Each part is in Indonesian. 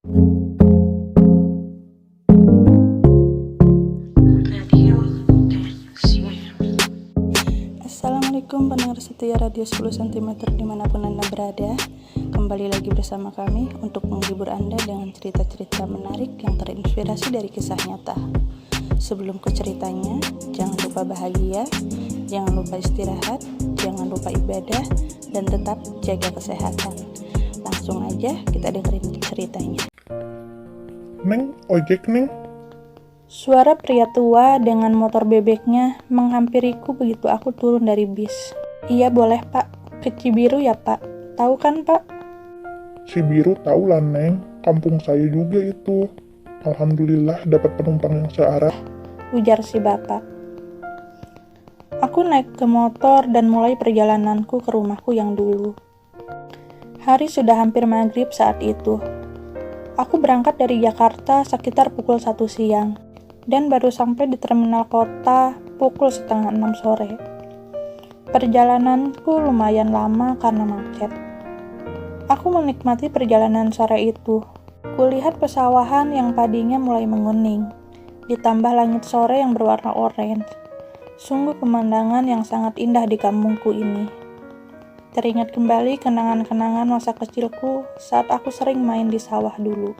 Assalamualaikum pendengar setia Radio 10 cm dimanapun Anda berada. Kembali lagi bersama kami untuk menghibur Anda dengan cerita-cerita menarik yang terinspirasi dari kisah nyata. Sebelum ke ceritanya, jangan lupa bahagia, jangan lupa istirahat, jangan lupa ibadah, dan tetap jaga kesehatan. Langsung aja kita dengerin ceritanya. Neng, ojek neng. Suara pria tua dengan motor bebeknya menghampiriku begitu aku turun dari bis. Iya boleh pak, ke Cibiru ya pak, tahu kan pak? Cibiru tahu lah neng, kampung saya juga itu. Alhamdulillah dapat penumpang yang searah. Ujar si bapak. Aku naik ke motor dan mulai perjalananku ke rumahku yang dulu. Hari sudah hampir maghrib saat itu. Aku berangkat dari Jakarta sekitar pukul 1 siang. Dan baru sampai di terminal kota pukul 5:30 sore. Perjalananku lumayan lama karena macet. Aku menikmati perjalanan sore itu. Kulihat pesawahan yang padinya mulai menguning, ditambah langit sore yang berwarna oranye. Sungguh pemandangan yang sangat indah di kampungku ini. Teringat kembali kenangan-kenangan masa kecilku saat aku sering main di sawah dulu.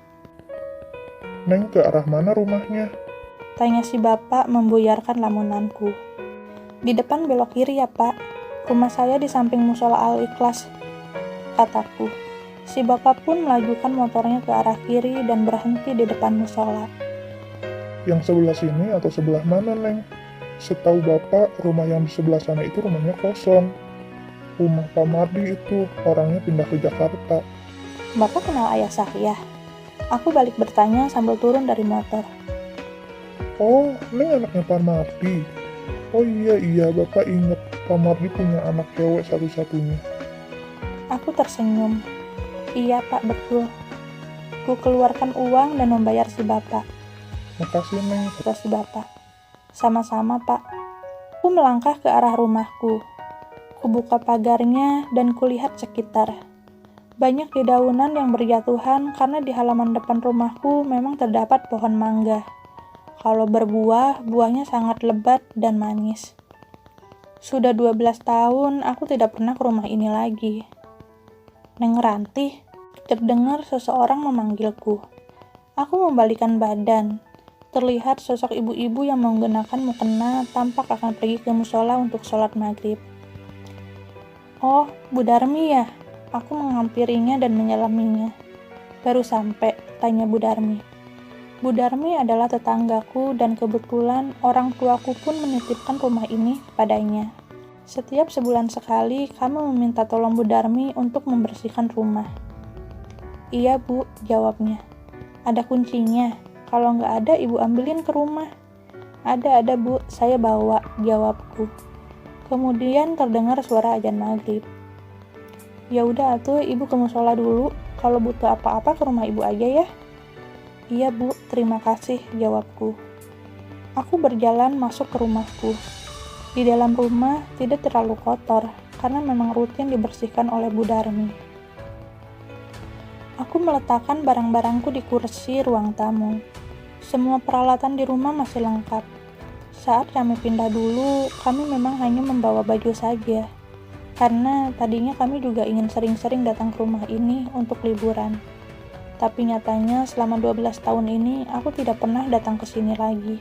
Neng, ke arah mana rumahnya? Tanya si bapak membuyarkan lamunanku. Di depan belok kiri ya pak, rumah saya di samping musola Al-Ikhlas, kataku. Si bapak pun melajukan motornya ke arah kiri dan berhenti di depan musola. Yang sebelah sini atau sebelah mana neng? Setahu bapak, rumah yang di sebelah sana itu rumahnya kosong. Rumah Pak Mardi itu, orangnya pindah ke Jakarta. Bapak kenal ayah saya? Aku balik bertanya sambil turun dari motor. Oh, neng anaknya Pak Mardi. Oh iya, bapak inget Pak Mardi punya anak cewek satu-satunya. Aku tersenyum. Iya pak, betul. Ku keluarkan uang dan membayar si bapak. Makasih neng. Kata si bapak. Sama-sama pak. Ku melangkah ke arah rumahku. Ku buka pagarnya dan kulihat sekitar. Banyak dedaunan yang berjatuhan karena di halaman depan rumahku memang terdapat pohon mangga. Kalau berbuah, buahnya sangat lebat dan manis. Sudah 12 tahun aku tidak pernah ke rumah ini lagi. Neng Ranti, terdengar seseorang memanggilku. Aku membalikan badan. Terlihat sosok ibu-ibu yang menggunakan mukena tampak akan pergi ke musola untuk sholat maghrib. Oh, Bu Darmi ya? Aku menghampirinya dan menyelaminya. Baru sampai, tanya Bu Darmi. Bu Darmi adalah tetanggaku dan kebetulan orang tuaku pun menitipkan rumah ini padanya. Setiap sebulan sekali kami meminta tolong Bu Darmi untuk membersihkan rumah. Iya Bu, jawabnya. Ada kuncinya, kalau nggak ada ibu ambilin ke rumah. Ada Bu, saya bawa, jawabku. Kemudian terdengar suara azan maghrib. Ya udah atuh ibu ke musola dulu, kalau butuh apa-apa ke rumah ibu aja ya. Iya Bu, terima kasih, jawabku. Aku berjalan masuk ke rumahku. Di dalam rumah tidak terlalu kotor, karena memang rutin dibersihkan oleh Bu Darmi. Aku meletakkan barang-barangku di kursi ruang tamu. Semua peralatan di rumah masih lengkap. Saat kami pindah dulu, kami memang hanya membawa baju saja. Karena tadinya kami juga ingin sering-sering datang ke rumah ini untuk liburan. Tapi nyatanya selama 12 tahun ini aku tidak pernah datang ke sini lagi.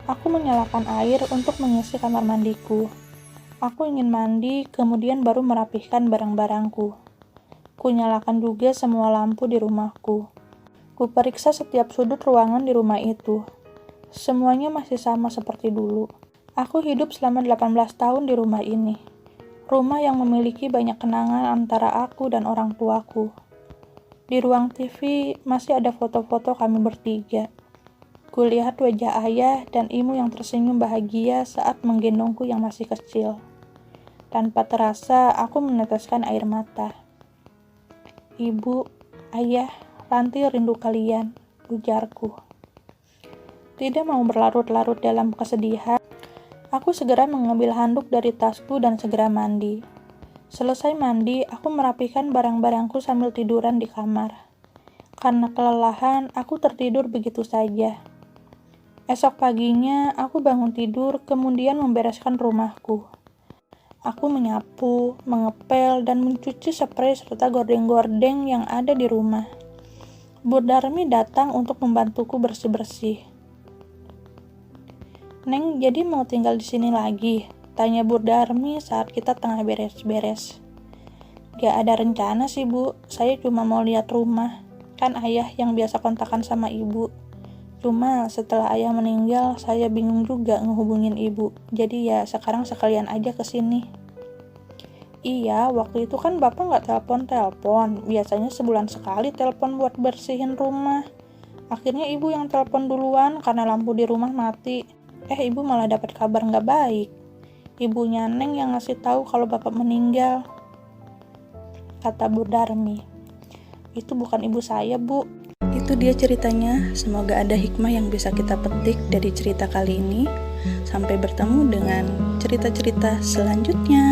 Aku menyalakan air untuk mengisi kamar mandiku. Aku ingin mandi, kemudian baru merapihkan barang-barangku. Ku nyalakan juga semua lampu di rumahku. Ku periksa setiap sudut ruangan di rumah itu. Semuanya masih sama seperti dulu. Aku hidup selama 18 tahun di rumah ini. Rumah yang memiliki banyak kenangan antara aku dan orang tuaku. Di ruang TV masih ada foto-foto kami bertiga. Kulihat wajah ayah dan ibu yang tersenyum bahagia saat menggendongku yang masih kecil. Tanpa terasa, aku meneteskan air mata. Ibu, ayah, Ranti rindu kalian, ujarku. Tidak mau berlarut-larut dalam kesedihan, aku segera mengambil handuk dari tasku dan segera mandi. Selesai mandi, aku merapikan barang-barangku sambil tiduran di kamar. Karena kelelahan, aku tertidur begitu saja. Esok paginya, aku bangun tidur, kemudian membereskan rumahku. Aku menyapu, mengepel, dan mencuci spray serta gordeng-gordeng yang ada di rumah. Bu Darmi datang untuk membantuku bersih-bersih. "Neng, jadi mau tinggal di sini lagi?" tanya Bu Darmi saat kita tengah beres-beres. "Gak ada rencana sih, Bu. Saya cuma mau lihat rumah. Kan ayah yang biasa kontakan sama ibu. Cuma setelah ayah meninggal, saya bingung juga ngehubungin ibu. Jadi ya sekarang sekalian aja kesini." "Iya, waktu itu kan bapak nggak telepon-telepon. Biasanya sebulan sekali telepon buat bersihin rumah. Akhirnya ibu yang telepon duluan karena lampu di rumah mati. Ibu malah dapat kabar nggak baik. Ibunya Neng yang ngasih tahu kalau bapak meninggal," kata Bu Darmi. "Itu bukan ibu saya, Bu." Itu dia ceritanya. Semoga ada hikmah yang bisa kita petik dari cerita kali ini. Sampai bertemu dengan cerita-cerita selanjutnya.